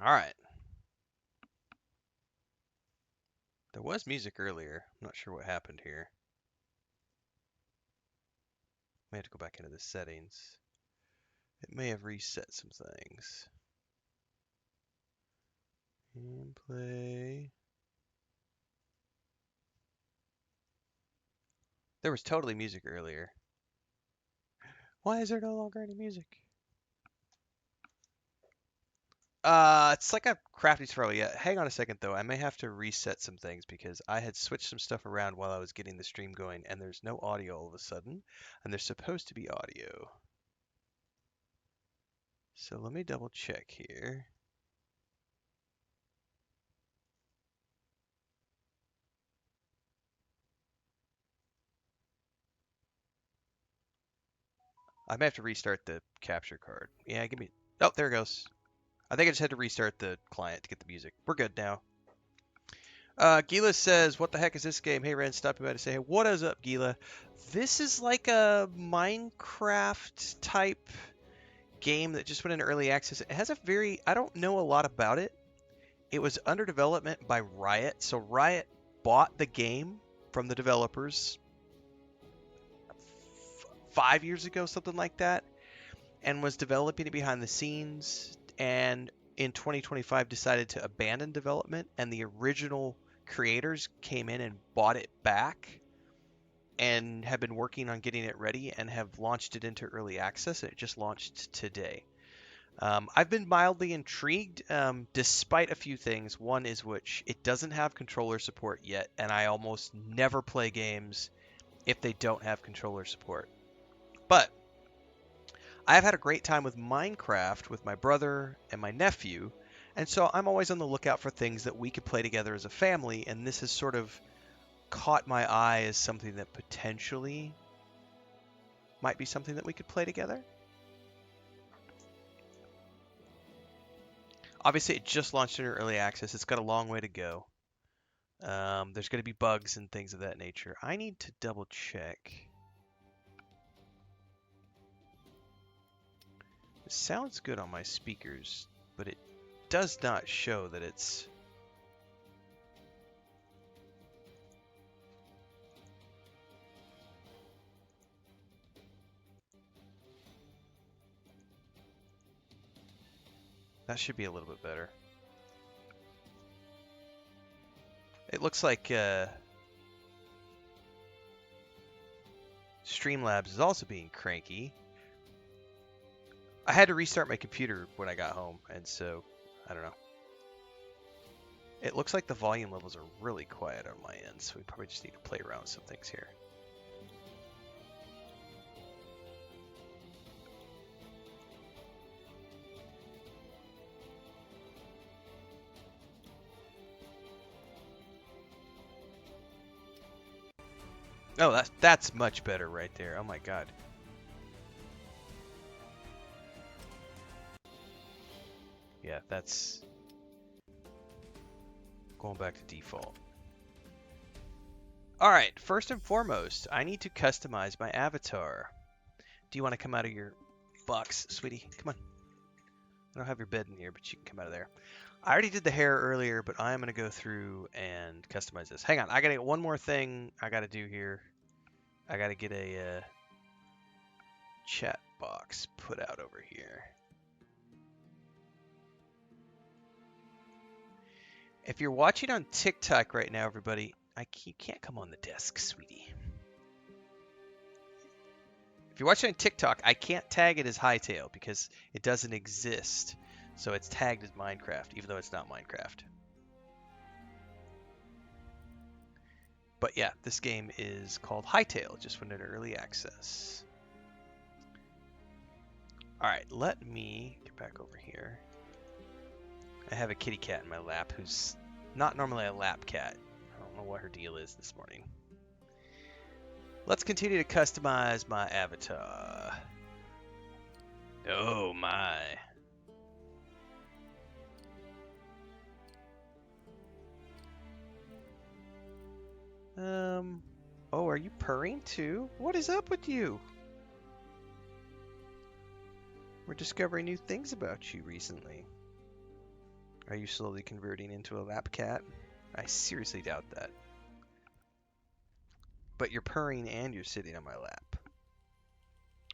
All right. There was music earlier. I'm not sure what happened here. May have to go back into the settings. It may have reset some things. And play. There was totally music earlier. Why is there no longer any music? It's like a crafty tutorial. Yeah, hang on a second though. I may have to reset some things because I had switched some stuff around while I was getting the stream going, and there's no audio all of a sudden, and there's supposed to be audio. So let me double check here. I may have to restart the capture card. Yeah, give me. Oh, there it goes. I think I just had to restart the client to get the music. We're good now. Gila says, "What the heck is this game?" Hey, Ren, stopping by to say, "Hey, what is up, Gila?" This is like a Minecraft type game that just went into early access. It has a very, I don't know a lot about it. It was under development by Riot. So Riot bought the game from the developers 5 years ago, something like that, and was developing it behind the scenes. And in 2025 decided to abandon development, and the original creators came in and bought it back and have been working on getting it ready and have launched it into early access. It just launched today. I've been mildly intrigued, despite a few things. One is which it doesn't have controller support yet, and I almost never play games if they don't have controller support. But I've had a great time with Minecraft with my brother and my nephew, and so I'm always on the lookout for things that we could play together as a family, and this has sort of caught my eye as something that potentially might be something that we could play together. Obviously, it just launched in early access. It's got a long way to go. There's going to be bugs and things of that nature. I need to double check. It sounds good on my speakers, but it does not show that it's... That should be a little bit better. It looks like Streamlabs is also being cranky. I had to restart my computer when I got home, and so, I don't know. It looks like the volume levels are really quiet on my end, so we probably just need to play around with some things here. Oh, that's much better right there. Oh my god. Yeah, that's going back to default. All right, first and foremost, I need to customize my avatar. Do you want to come out of your box, sweetie? Come on. I don't have your bed in here, but you can come out of there. I already did the hair earlier, but I'm going to go through and customize this. Hang on, I got to get one more thing I got to do here. I got to get a chat box put out over here. If you're watching on TikTok right now, everybody, you can't come on the desk, sweetie. If you're watching on TikTok, I can't tag it as Hytale because it doesn't exist. So it's tagged as Minecraft, even though it's not Minecraft. But yeah, this game is called Hytale. Just went into early access. Alright, let me get back over here. I have a kitty cat in my lap who's not normally a lap cat. I don't know what her deal is this morning. Let's continue to customize my avatar. Oh my. Oh, are you purring too? What is up with you? We're discovering new things about you recently. Are you slowly converting into a lap cat? I seriously doubt that. But you're purring and you're sitting on my lap.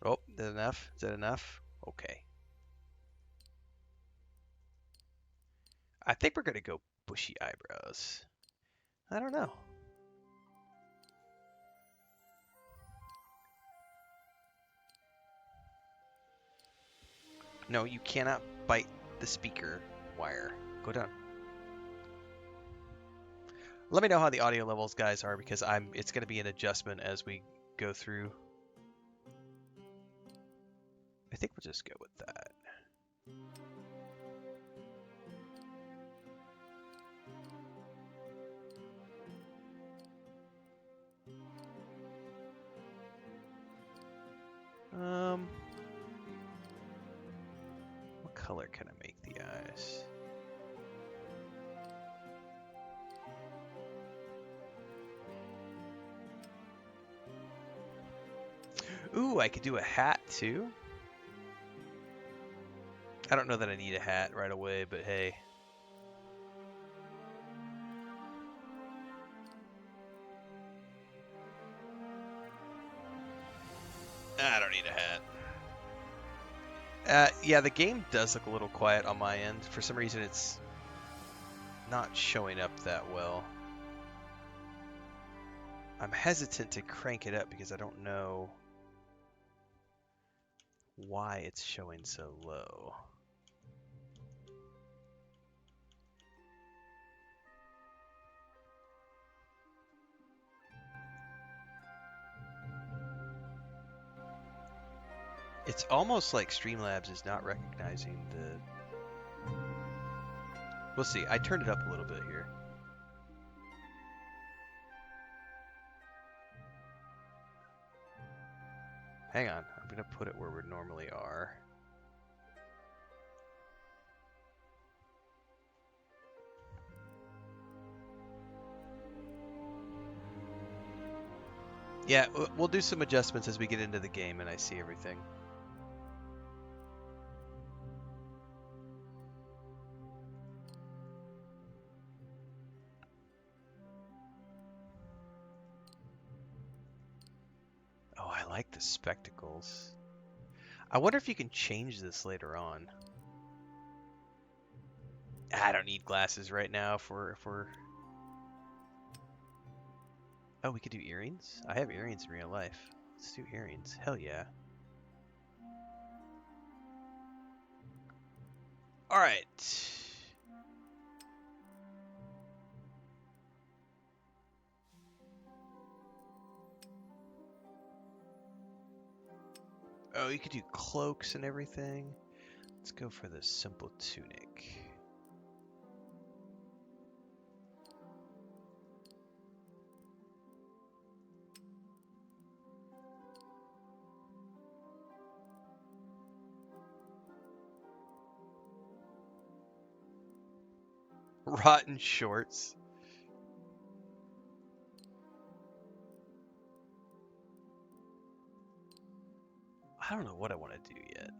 Oh, is that enough? Is that enough? Okay. I think we're gonna go bushy eyebrows. I don't know. No, you cannot bite the speaker wire. Go down. Let me know how the audio levels, guys, are because it's going to be an adjustment as we go through. I think we'll just go with that. What color can I make the eyes? Ooh, I could do a hat too. I don't know that I need a hat right away, but hey. I don't need a hat. Yeah, the game does look a little quiet on my end. For some reason, it's not showing up that well. I'm hesitant to crank it up because I don't know why it's showing so low. It's almost like Streamlabs is not recognizing the... We'll see. I turned it up a little bit here. Hang on. I'm going to put it where we normally are. Yeah, we'll do some adjustments as we get into the game and I see everything. Oh, I like the spectacles. I wonder if you can change this later on. I don't need glasses right now if we're... Oh, we could do earrings? I have earrings in real life. Let's do earrings. Hell yeah. Alright. Oh, you could do cloaks and everything. Let's go for the simple tunic. Rotten shorts. I don't know what I want to do yet.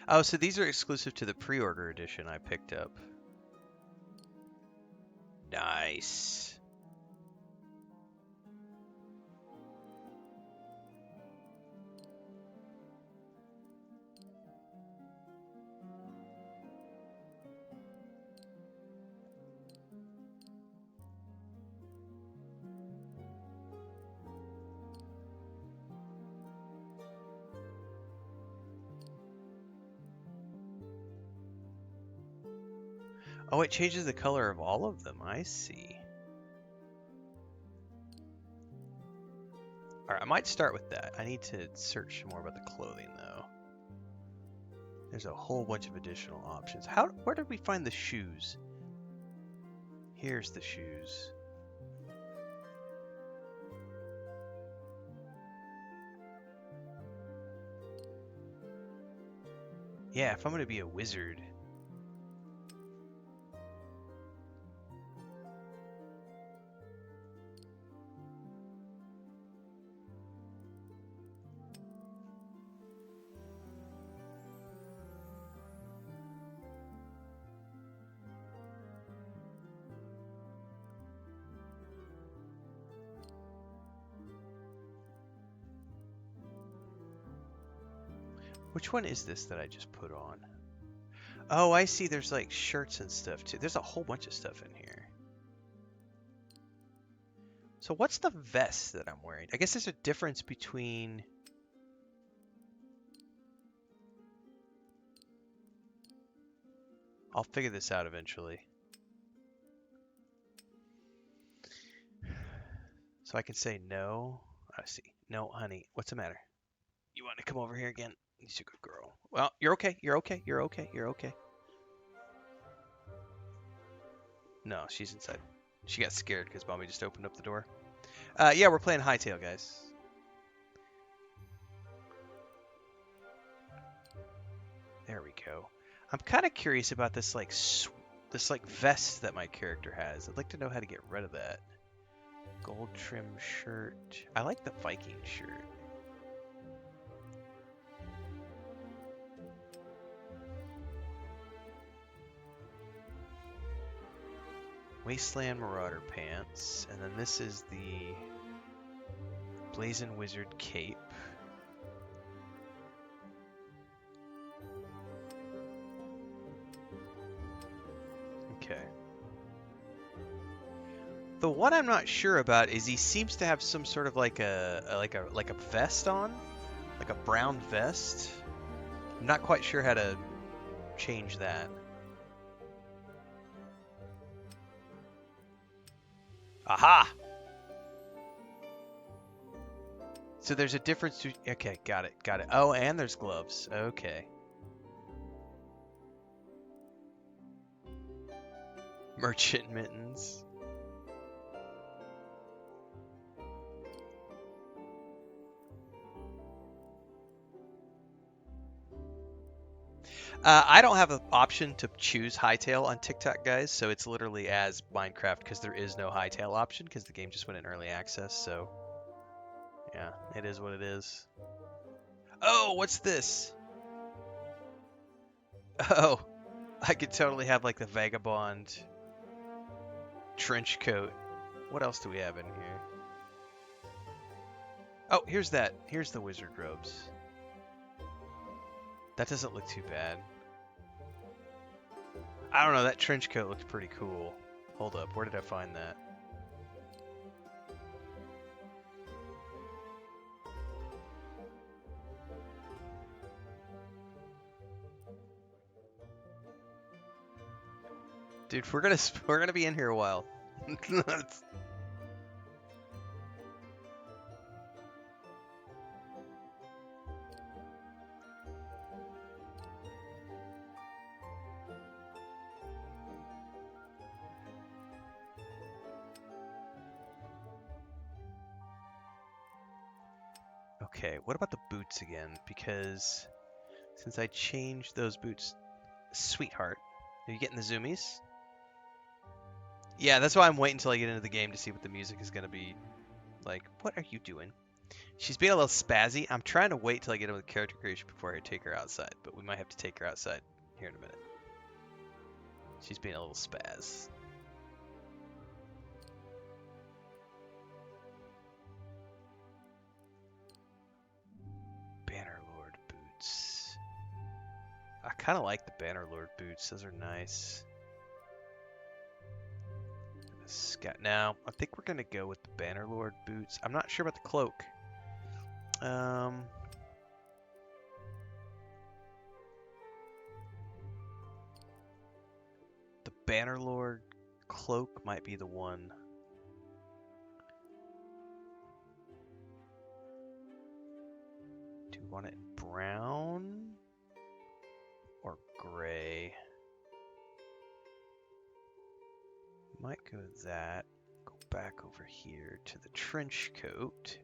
Oh, so these are exclusive to the pre-order edition I picked up. Nice. Oh, it changes the color of all of them. I see. Alright, I might start with that. I need to search more about the clothing, though. There's a whole bunch of additional options. Where did we find the shoes? Here's the shoes. Yeah, if I'm going to be a wizard. Which one is this that I just put on? Oh, I see. There's like shirts and stuff too. There's a whole bunch of stuff in here. So what's the vest that I'm wearing? I guess there's a difference between... I'll figure this out eventually. So I can say no. I see. No, honey. What's the matter? You want to come over here again? You're a good girl. Well, you're okay. You're okay. You're okay. You're okay. No, she's inside. She got scared because Mommy just opened up the door. Yeah, we're playing Hytale, guys. There we go. I'm kind of curious about this like vest that my character has. I'd like to know how to get rid of that. Gold trim shirt. I like the Viking shirt. Wasteland Marauder pants. And then this is the Blazing Wizard cape. Okay. The one I'm not sure about is he seems to have some sort of like a vest on, like a brown vest. I'm not quite sure how to change that. Aha! So there's a difference to... Okay, got it, got it. Oh, and there's gloves. Okay. Merchant mittens. I don't have an option to choose Hytale on TikTok, guys, so it's literally as Minecraft because there is no Hytale option because the game just went in early access, so yeah, it is what it is. Oh, what's this? Oh, I could totally have like the vagabond trench coat. What else do we have in here? Oh, here's that. Here's the wizard robes. That doesn't look too bad. I don't know, that trench coat looks pretty cool. Hold up, where did I find that? Dude, we're gonna be in here a while. Okay, what about the boots again? Because since I changed those boots, sweetheart, are you getting the zoomies? Yeah, that's why I'm waiting until I get into the game to see what the music is gonna be like. What are you doing? She's being a little spazzy. I'm trying to wait till I get into the character creation before I take her outside, but we might have to take her outside here in a minute. She's being a little spaz. Bannerlord boots. I kind of like the Bannerlord boots. Those are nice. Scout. Now, I think we're going to go with the Bannerlord boots. I'm not sure about the cloak. The Bannerlord cloak might be the one. Do we want it in brown or gray? Might go with that. Go back over here to the trench coat.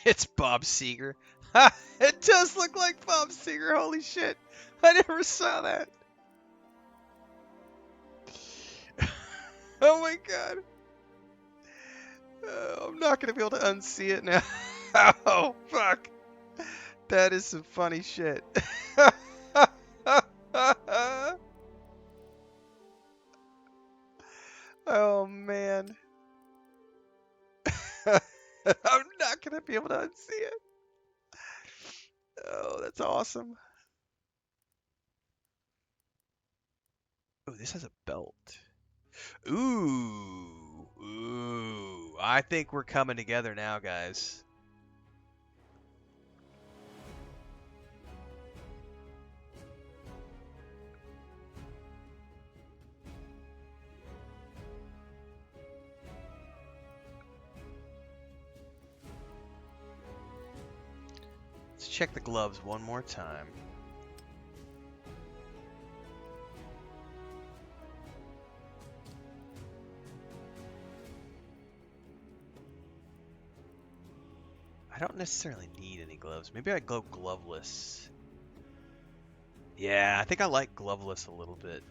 It's Bob Seger. Ha! It does look like Bob Seger. Holy shit. I never saw that. Oh my god. I'm not going to be able to unsee it now. Oh, fuck. That is some funny shit. man. I'm not going to be able to unsee it. Oh, that's awesome. Oh, this has a belt. Ooh. Ooh. I think we're coming together now, guys. Let's check the gloves one more time. I don't necessarily need any gloves. Maybe I'd go gloveless. Yeah, I think I like gloveless a little bit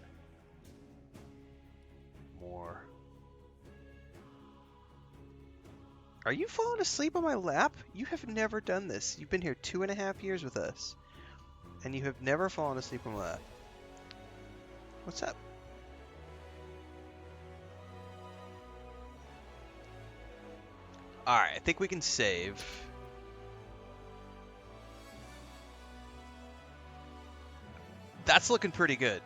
more. Are you falling asleep on my lap? You have never done this. You've been here 2.5 years with us, and you have never fallen asleep on my lap. What's up? Alright, I think we can save. That's looking pretty good.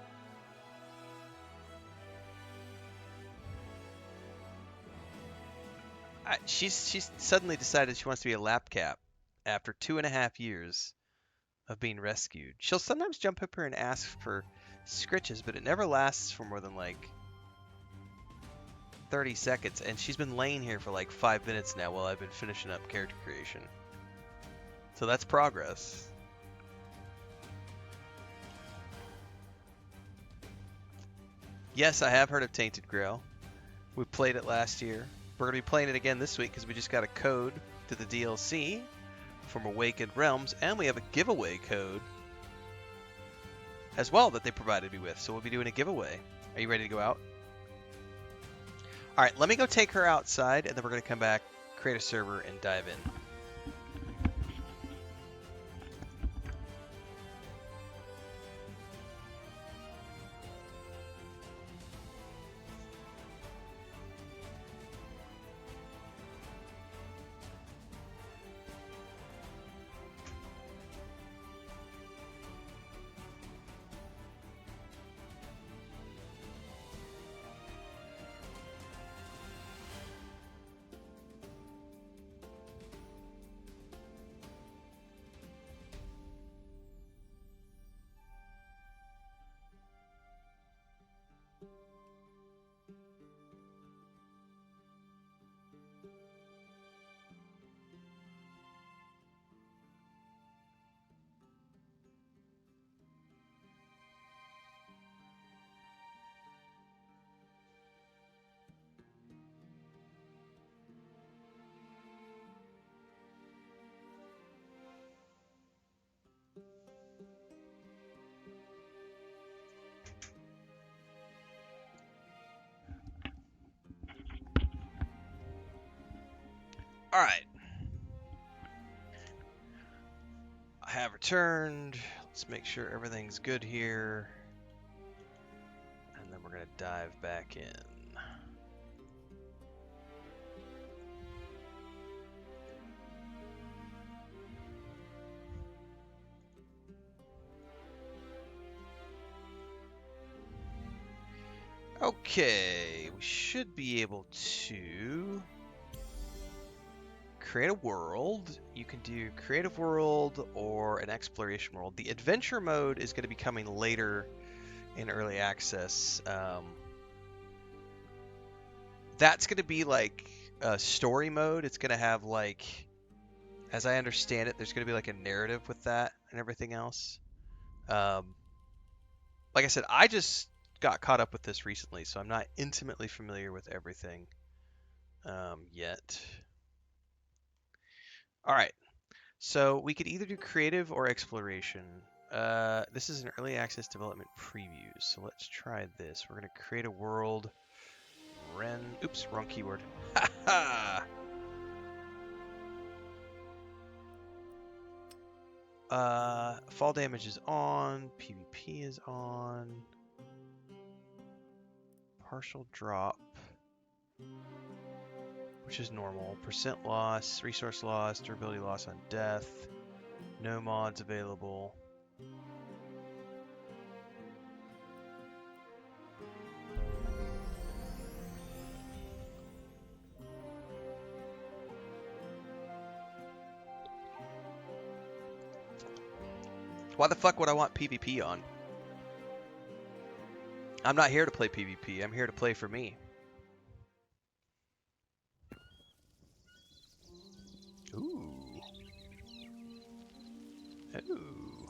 She's suddenly decided she wants to be a lap cap after 2.5 years of being rescued. She'll sometimes jump up here and ask for scritches, but it never lasts for more than like 30 seconds, and she's been laying here for like 5 minutes now while I've been finishing up character creation. So that's progress. Yes, I have heard of Tainted Grail. We played it last year. We're going to be playing it again this week because we just got a code to the DLC from Awakened Realms, and we have a giveaway code as well that they provided me with. So we'll be doing a giveaway. Are you ready to go out? All right, let me go take her outside, and then we're going to come back, create a server, and dive in. All right. I have returned. Let's make sure everything's good here. And then we're going to dive back in. Okay, we should be able to create a world. You can do creative world or an exploration world. The adventure mode is going to be coming later in early access. That's going to be like a story mode. It's going to have like, as I understand it, there's going to be like a narrative with that and everything else. Like I said, I just got caught up with this recently, so I'm not intimately familiar with everything yet. All right, so we could either do creative or exploration. This is an early access development preview, so let's try this. We're gonna create a world. Oops, wrong keyword. Fall damage is on. PvP is on. Partial drop. which is normal. Percent loss, resource loss, durability loss on death. No mods available. Why the fuck would I want PvP on? I'm not here to play PvP. I'm here to play for me. Ooh. Ooh.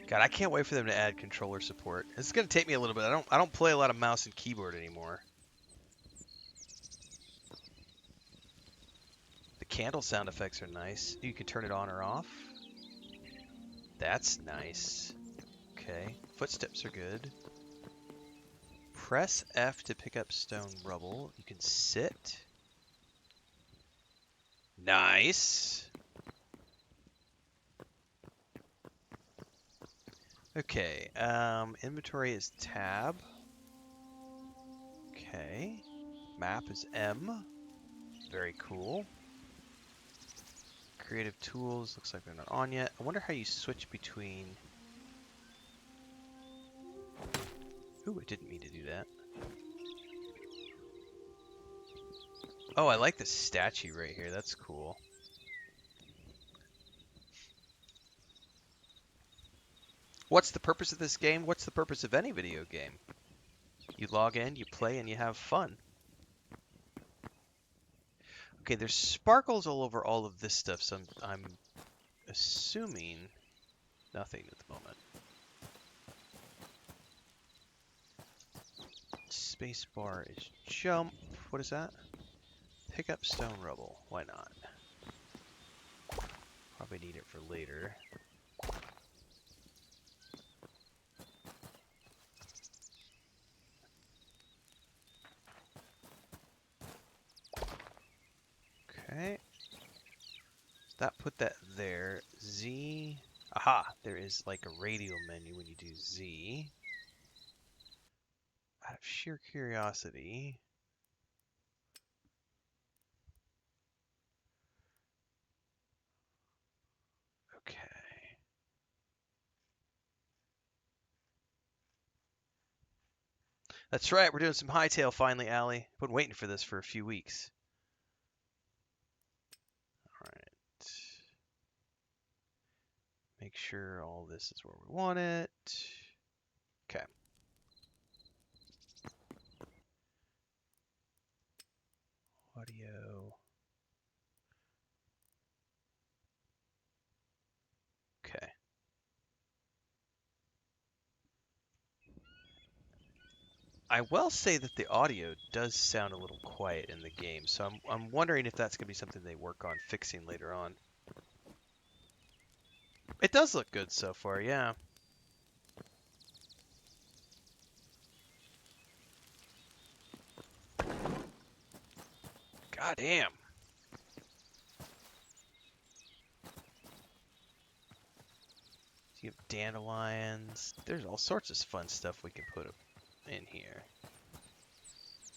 God, I can't wait for them to add controller support. It's gonna take me a little bit. I don't play a lot of mouse and keyboard anymore. The candle sound effects are nice. You can turn it on or off. That's nice. Okay. Footsteps are good. Press F to pick up stone rubble. You can sit. Nice. Okay. Inventory is tab. Okay. Map is M. Very cool. Creative tools. Looks like they're not on yet. I wonder how you switch between... Ooh, I didn't mean to do that. Oh, I like the statue right here. That's cool. What's the purpose of this game? What's the purpose of any video game? You log in, you play, and you have fun. Okay, there's sparkles all over all of this stuff, so I'm assuming nothing at the moment. Spacebar is jump. What is that? Pick up stone rubble. Why not? Probably need it for later. Okay. That put that there. Z. Aha! There is like a radial menu when you do Z. Out of sheer curiosity. Okay. That's right, we're doing some Hytale finally, Allie. Been waiting for this for a few weeks. Alright. Make sure all this is where we want it. Okay. Audio. Okay. I will say that the audio does sound a little quiet in the game, so I'm wondering if that's going to be something they work on fixing later on. It does look good so far, yeah. God damn. You have dandelions. There's all sorts of fun stuff we can put in here.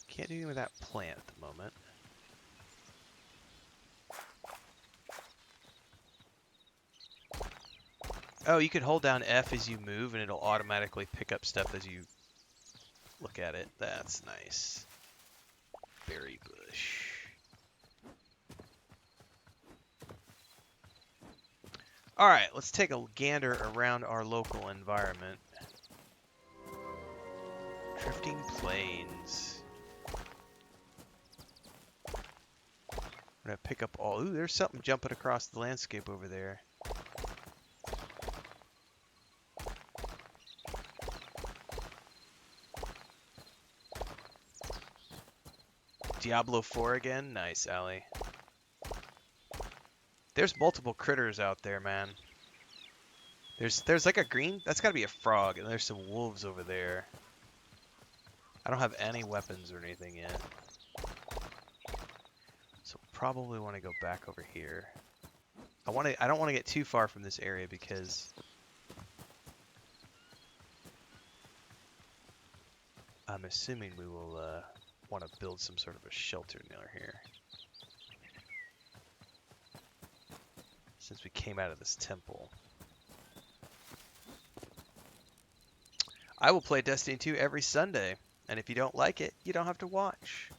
Can't do anything with that plant at the moment. Oh, you can hold down F as you move and it'll automatically pick up stuff as you look at it. That's nice. Berry bush. Alright, let's take a gander around our local environment. Drifting plains. I'm gonna pick up all... Ooh, there's something jumping across the landscape over there. Diablo 4 again? Nice, Allie. There's multiple critters out there, man. There's like a green... That's gotta be a frog, and there's some wolves over there. I don't have any weapons or anything yet. So probably want to go back over here. I don't want to get too far from this area because... I'm assuming we will want to build some sort of a shelter near here. Since we came out of this temple. I will play Destiny 2 every Sunday, and if you don't like it, you don't have to watch.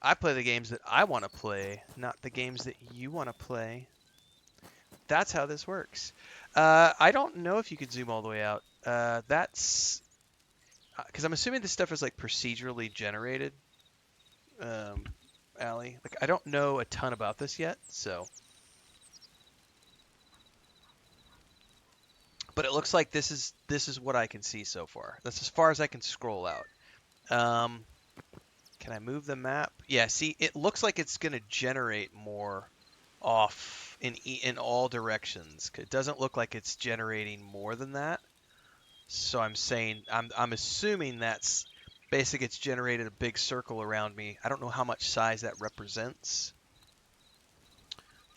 I play the games that I want to play, not the games that you want to play. That's how this works. I don't know if you can zoom all the way out. That's because I'm assuming this stuff is like procedurally generated. Allie, like I don't know a ton about this yet, so. But it looks like this is what I can see so far. That's as far as I can scroll out. Can I move the map? Yeah, see, it looks like it's going to generate more off in all directions. It doesn't look like it's generating more than that. So I'm saying, I'm assuming that's basically it's generated a big circle around me. I don't know how much size that represents.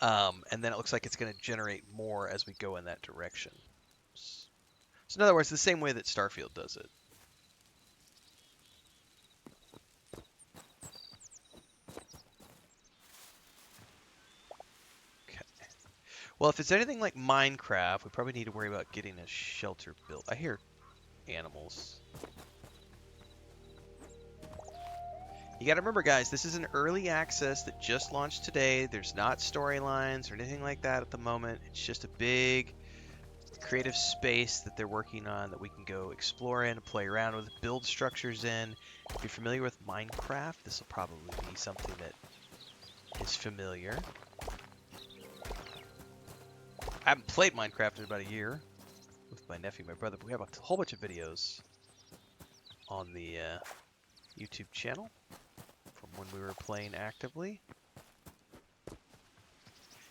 And then it looks like it's going to generate more as we go in that direction. So in other words, the same way that Starfield does it. Okay. Well, if it's anything like Minecraft, we probably need to worry about getting a shelter built. I hear animals. You got to remember, guys, this is an early access that just launched today. There's not storylines or anything like that at the moment. It's just a big creative space that they're working on that we can go explore in, play around with, build structures in. If you're familiar with Minecraft, this will probably be something that is familiar. I haven't played Minecraft in about a year with my nephew, my brother, but we have a whole bunch of videos on the YouTube channel from when we were playing actively.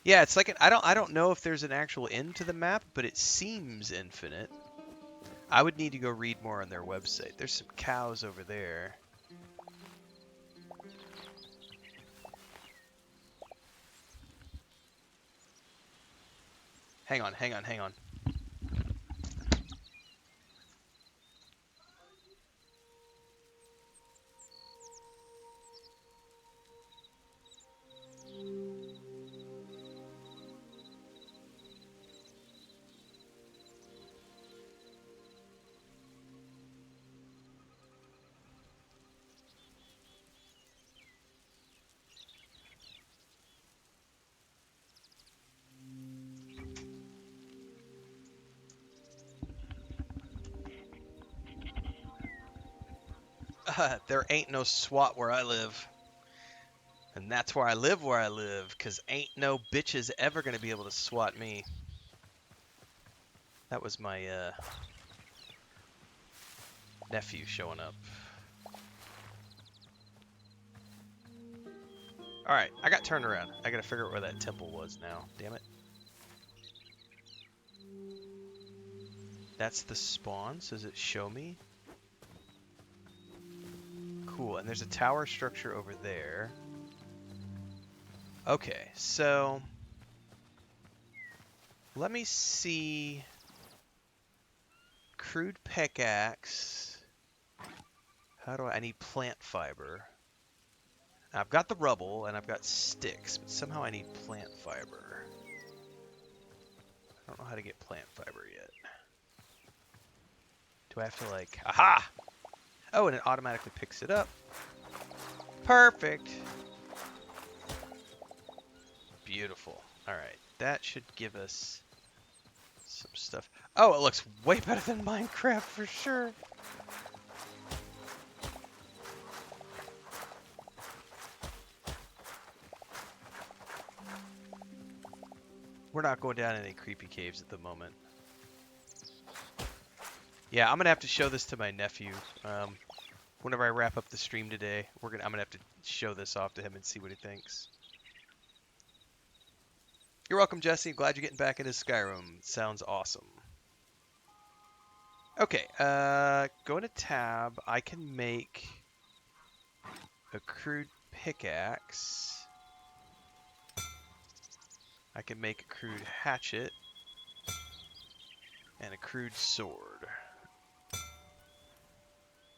Yeah, it's like I don't know if there's an actual end to the map, but it seems infinite. I would need to go read more on their website. There's some cows over there. Hang on. There ain't no SWAT where I live. And that's where I live, because ain't no bitches ever going to be able to SWAT me. That was my nephew showing up. Alright, I got turned around. I gotta figure out where that temple was now. Damn it. That's the spawn, so does it show me? Cool, and there's a tower structure over there. Okay, so let me see. Crude pickaxe. How do I need plant fiber? I've got the rubble and I've got sticks, but somehow I need plant fiber. I don't know how to get plant fiber yet. Do I have to like, aha! Oh, and it automatically picks it up. Perfect. Beautiful. All right, that should give us some stuff. Oh, it looks way better than Minecraft for sure. We're not going down any creepy caves at the moment. Yeah, I'm gonna have to show this to my nephew. Whenever I wrap up the stream today, I'm gonna have to show this off to him and see what he thinks. You're welcome, Jesse. Glad you're getting back into Skyrim. Sounds awesome. Okay, go into tab. I can make a crude pickaxe. I can make a crude hatchet. And a crude sword.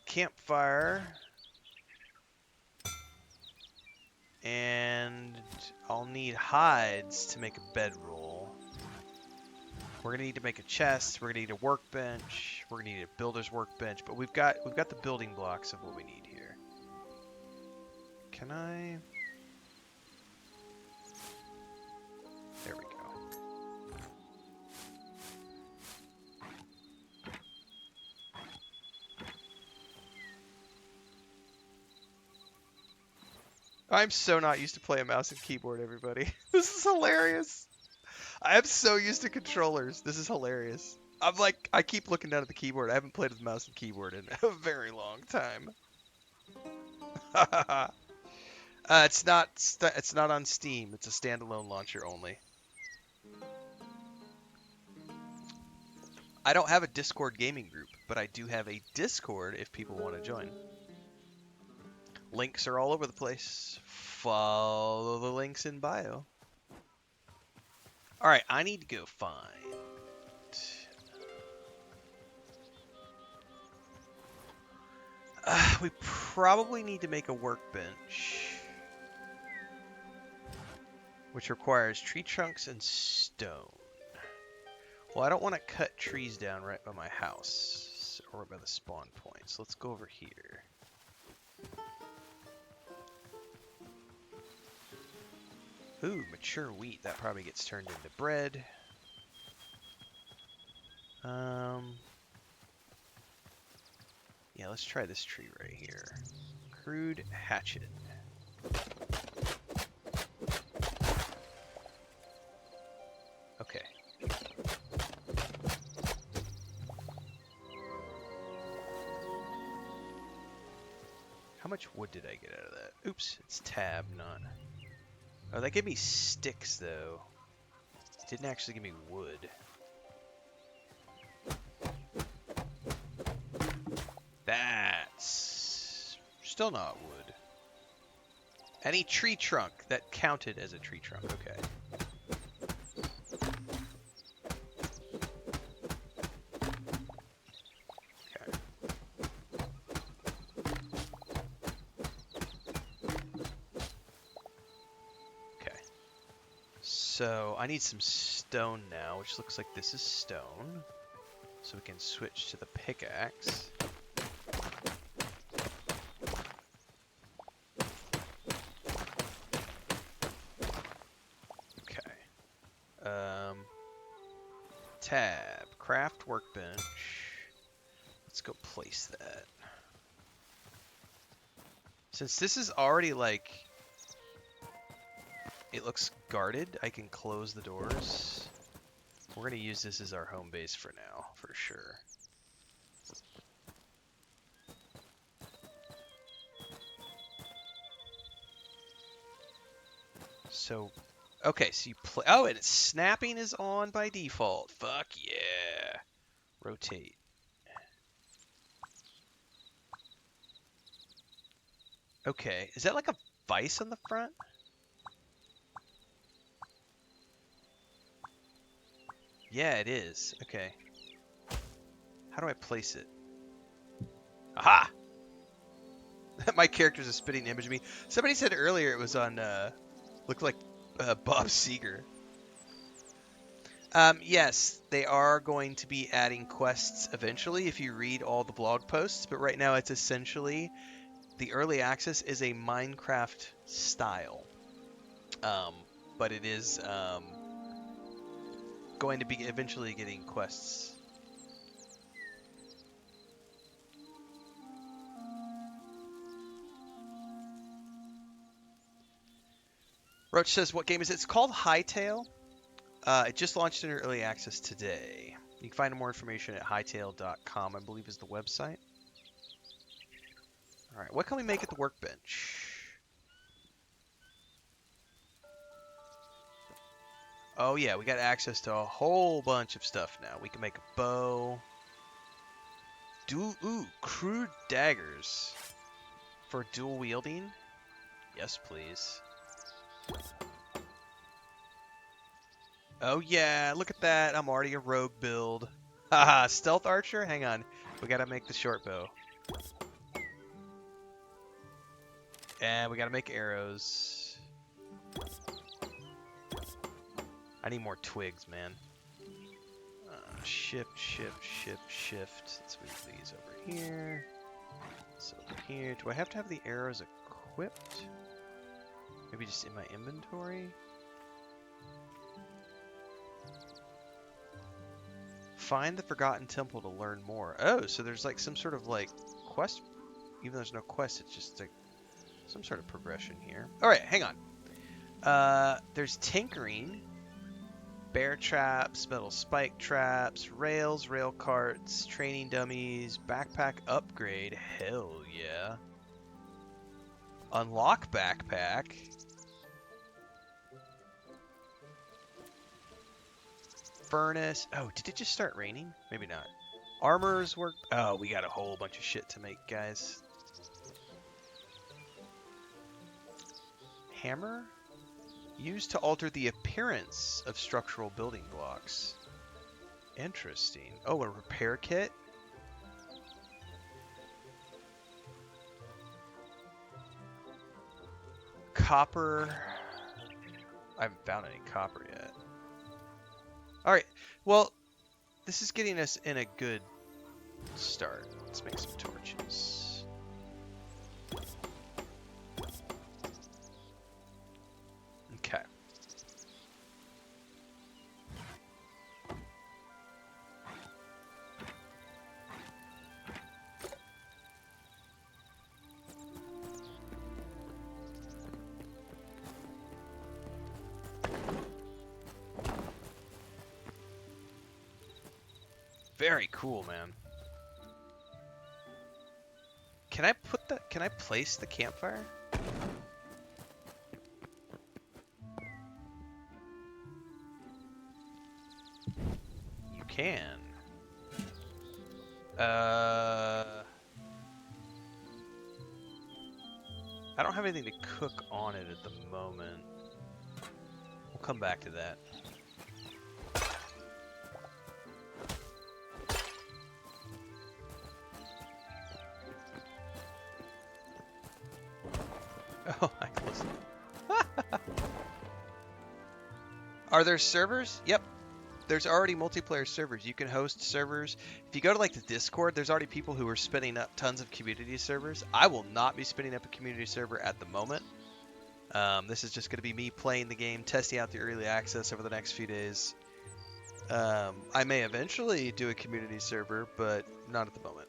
Campfire. And I'll need hides to make a bedroll. We're gonna need to make a chest. We're gonna need a workbench. We're gonna need a builder's workbench. But we've got the building blocks of what we need here. Can I? There we go. I'm so not used to playing mouse and keyboard, everybody. This is hilarious. I am so used to controllers. This is hilarious. I'm like, I keep looking down at the keyboard. I haven't played with mouse and keyboard in a very long time. It's not on Steam. It's a standalone launcher only. I don't have a Discord gaming group, but I do have a Discord if people want to join. Links are all over the place. Follow the links in bio. Alright, I need to go find... we probably need to make a workbench. Which requires tree trunks and stone. Well, I don't want to cut trees down right by my house. Or right by the spawn point. So let's go over here. Ooh, mature wheat. That probably gets turned into bread. Yeah, let's try this tree right here. Crude hatchet. Okay. How much wood did I get out of that? Oops, it's tab, not... Oh, that gave me sticks, though. It didn't actually give me wood. That's still not wood. Any tree trunk that counted as a tree trunk. Okay. Okay. Okay. So I need some stone now, which looks like this is stone. So we can switch to the pickaxe. Tab, craft workbench. Let's go place that. Since this is already like, it looks guarded, I can close the doors. We're gonna use this as our home base for now, for sure. So, okay, so you play. Oh, and snapping is on by default. Fuck yeah. Rotate. Okay, is that like a vise on the front? Yeah, it is. Okay. How do I place it? Aha! My character's a spitting image of me. Somebody said earlier it was on, looked like Bob Seger. Yes, they are going to be adding quests eventually if you read all the blog posts, but right now it's essentially, the early access is a Minecraft style. But it is, going to be eventually getting quests. Roach says, what game is it? It's called Hytale. It just launched in early access today. You can find more information at hytale.com, I believe is the website. Alright, what can we make at the workbench? Oh yeah, we got access to a whole bunch of stuff now. We can make a bow. Ooh, crude daggers. For dual wielding? Yes, please. Oh yeah, look at that. I'm already a rogue build. Haha, stealth archer? Hang on. We gotta make the short bow. And we gotta make arrows. I need more twigs, man. Shift, shift, shift, shift. Let's move these over here. So over here. Do I have to have the arrows equipped? Maybe just in my inventory? Find the Forgotten Temple to learn more. Oh, so there's like some sort of like quest. Even though there's no quest, it's just like some sort of progression here. Alright, hang on. There's tinkering. Bear traps, metal spike traps, rails, rail carts, training dummies, backpack upgrade. Hell yeah. Unlock backpack. Furnace. Oh, did it just start raining? Maybe not. Armor's work. Oh, we got a whole bunch of shit to make, guys. Hammer? Used to alter the appearance of structural building blocks. Interesting. Oh, a repair kit? Copper. I haven't found any copper yet. Alright, well, this is getting us in a good start. Let's make some torches. Okay. Very cool, man. Can I put that? Can I place the campfire? You can. I don't have anything to cook on it at the moment. We'll come back to that. Oh, I closed it. Are there servers? Yep. There's already multiplayer servers. You can host servers. If you go to like the Discord, there's already people who are spinning up tons of community servers. I will not be spinning up a community server at the moment. This is just going to be me playing the game, testing out the early access over the next few days. I may eventually do a community server, but not at the moment.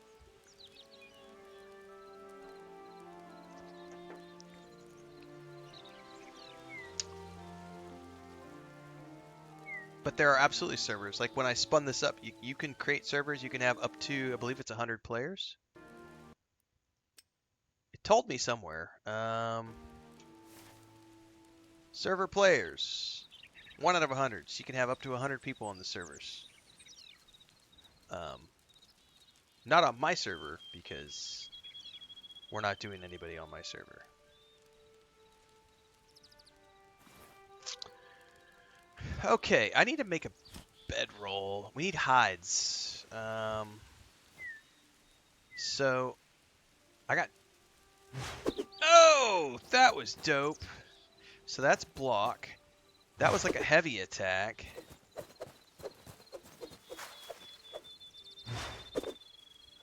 But there are absolutely servers. Like when I spun this up, you can create servers. You can have up to, I believe it's 100 players. It told me somewhere. Server players. 1 out of 100. So you can have up to 100 people on the servers. Not on my server, because we're not doing anybody on my server. Okay, I need to make a bedroll. We need hides. So I got... Oh, that was dope. So that's block. That was like a heavy attack.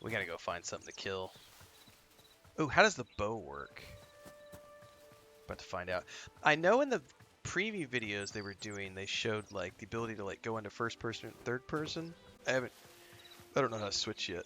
We gotta go find something to kill. Oh, how does the bow work? About to find out. I know in the preview videos they were doing, they showed like the ability to like go into first person and third person. I don't know how to switch yet.